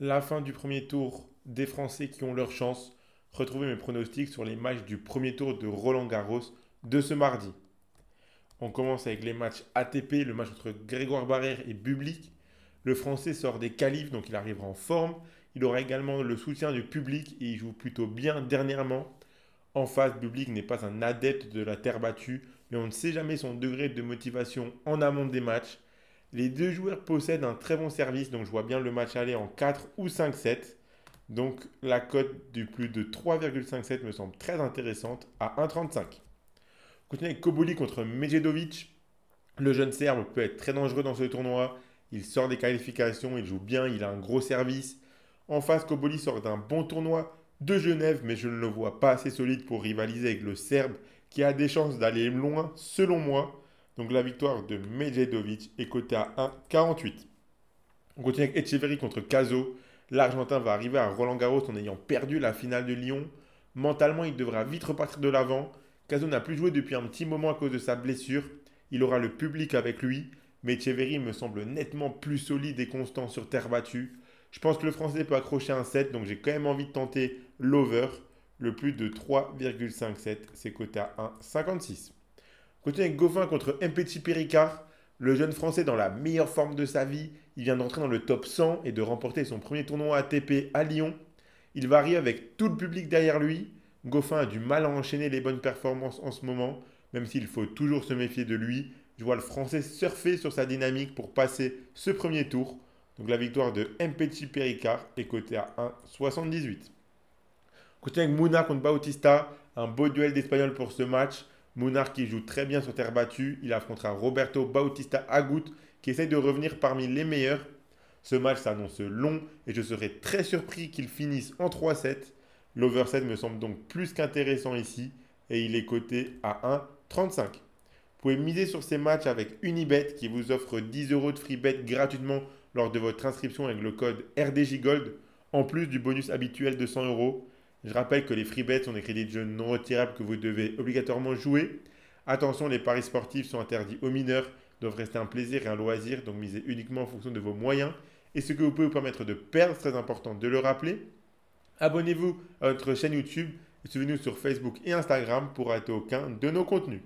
La fin du premier tour des Français qui ont leur chance. Retrouvez mes pronostics sur les matchs du premier tour de Roland Garros de ce mardi. On commence avec les matchs ATP, le match entre Grégoire Barrère et Bublik. Le Français sort des qualifs, donc il arrivera en forme. Il aura également le soutien du public et il joue plutôt bien dernièrement. En face, Bublik n'est pas un adepte de la terre battue, mais on ne sait jamais son degré de motivation en amont des matchs. Les deux joueurs possèdent un très bon service, donc je vois bien le match aller en 4 ou 5-7. Donc la cote du plus de 3,57 me semble très intéressante à 1,35. Continuez avec Koboli contre Medjedovic. Le jeune Serbe peut être très dangereux dans ce tournoi. Il sort des qualifications, il joue bien, il a un gros service. En face, Koboli sort d'un bon tournoi de Genève, mais je ne le vois pas assez solide pour rivaliser avec le Serbe qui a des chances d'aller loin selon moi. Donc la victoire de Medjedovic est cotée à 1,48. On continue avec Etcheverry contre Caso. L'Argentin va arriver à Roland Garros en ayant perdu la finale de Lyon. Mentalement, il devra vite repartir de l'avant. Caso n'a plus joué depuis un petit moment à cause de sa blessure. Il aura le public avec lui, mais Etcheverry me semble nettement plus solide et constant sur terre battue. Je pense que le Français peut accrocher un set, donc j'ai quand même envie de tenter l'over. Le plus de 3,57, c'est coté à 1,56. Continue avec Goffin contre Mpetshi Pericard. Le jeune Français dans la meilleure forme de sa vie. Il vient d'entrer dans le top 100 et de remporter son premier tournoi ATP à Lyon. Il va arriver avec tout le public derrière lui. Goffin a du mal à enchaîner les bonnes performances en ce moment, même s'il faut toujours se méfier de lui. Je vois le Français surfer sur sa dynamique pour passer ce premier tour. Donc la victoire de Mpetshi Pericard est cotée à 1,78. Continue avec Mouna contre Bautista. Un beau duel d'Espagnol pour ce match. Mounir qui joue très bien sur terre battue. Il affrontera Roberto Bautista Agut qui essaye de revenir parmi les meilleurs. Ce match s'annonce long et je serais très surpris qu'il finisse en 3-7. L'overset me semble donc plus qu'intéressant ici et il est coté à 1,35. Vous pouvez miser sur ces matchs avec Unibet qui vous offre 10 euros de free bet gratuitement lors de votre inscription avec le code RDJ Gold en plus du bonus habituel de 100 euros. Je rappelle que les free bets sont des crédits de jeu non retirables que vous devez obligatoirement jouer. Attention, les paris sportifs sont interdits aux mineurs, doivent rester un plaisir et un loisir, donc misez uniquement en fonction de vos moyens et ce que vous pouvez vous permettre de perdre, c'est très important de le rappeler. Abonnez-vous à notre chaîne YouTube et suivez-nous sur Facebook et Instagram pour rater aucun de nos contenus.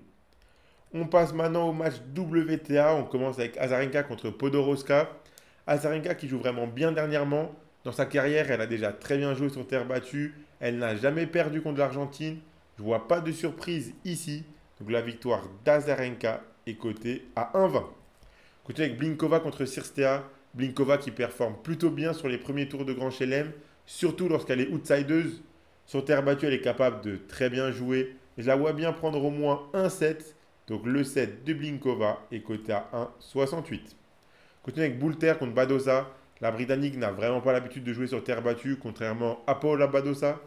On passe maintenant au match WTA. On commence avec Azarenka contre Podoroska. Azarenka qui joue vraiment bien dernièrement. Dans sa carrière, elle a déjà très bien joué sur terre battue. Elle n'a jamais perdu contre l'Argentine. Je ne vois pas de surprise ici. Donc la victoire d'Azarenka est cotée à 1,20. Côté avec Blinkova contre Cirstea. Blinkova qui performe plutôt bien sur les premiers tours de Grand Chelem, surtout lorsqu'elle est outsideuse. Sur terre battue, elle est capable de très bien jouer. Je la vois bien prendre au moins un set. Donc le set de Blinkova est coté à 1,68. Continue avec Boulter contre Badosa. La Britannique n'a vraiment pas l'habitude de jouer sur terre battue, contrairement à Paula Badosa.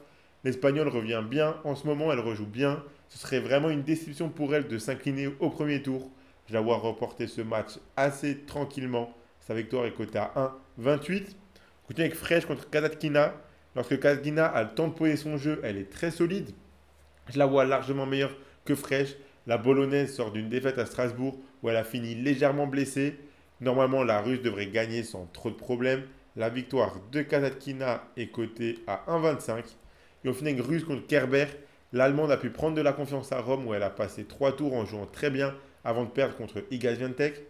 L'Espagnole revient bien en ce moment, elle rejoue bien. Ce serait vraiment une déception pour elle de s'incliner au premier tour. Je la vois remporter ce match assez tranquillement. Sa victoire est cotée à 1,28. Continue avec Fresh contre Kasatkina. Lorsque Kasatkina a le temps de poser son jeu, elle est très solide. Je la vois largement meilleure que Fresh. La Bolognaise sort d'une défaite à Strasbourg où elle a fini légèrement blessée. Normalement, la Russe devrait gagner sans trop de problèmes. La victoire de Kasatkina est cotée à 1,25. Et au final, Russe contre Kerber, l'Allemande a pu prendre de la confiance à Rome où elle a passé 3 tours en jouant très bien avant de perdre contre Iga Swiatek.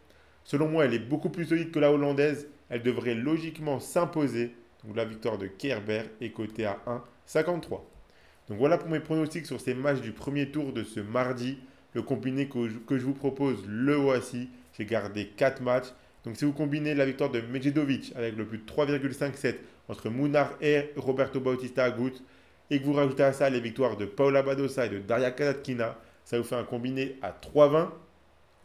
Selon moi, elle est beaucoup plus solide que la Hollandaise. Elle devrait logiquement s'imposer. Donc la victoire de Kerber est cotée à 1,53. Donc voilà pour mes pronostics sur ces matchs du premier tour de ce mardi. Le combiné que je vous propose, le voici. J'ai gardé 4 matchs. Donc si vous combinez la victoire de Medjedovic avec le plus de 3,57 entre Munar et Roberto Bautista Agut et que vous rajoutez à ça les victoires de Paula Badosa et de Daria Kasatkina, ça vous fait un combiné à 3,20.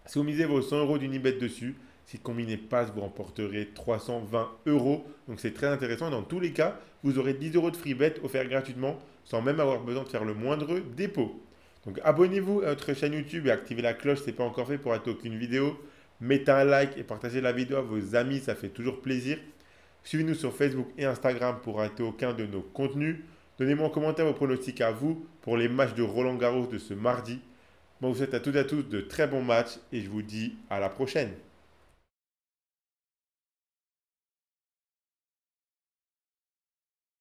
Si vous misez vos 100 euros d'Unibet dessus, si le combiné passe, vous remporterez 320 euros. Donc c'est très intéressant. Dans tous les cas, vous aurez 10 euros de free bet offerts gratuitement sans même avoir besoin de faire le moindre dépôt. Donc abonnez-vous à notre chaîne YouTube et activez la cloche si ce n'est pas encore fait pour rater aucune vidéo. Mettez un like et partagez la vidéo à vos amis, ça fait toujours plaisir. Suivez-nous sur Facebook et Instagram pour rater aucun de nos contenus. Donnez-moi en commentaire vos pronostics à vous pour les matchs de Roland Garros de ce mardi. Moi, je vous souhaite à toutes et à tous de très bons matchs et je vous dis à la prochaine.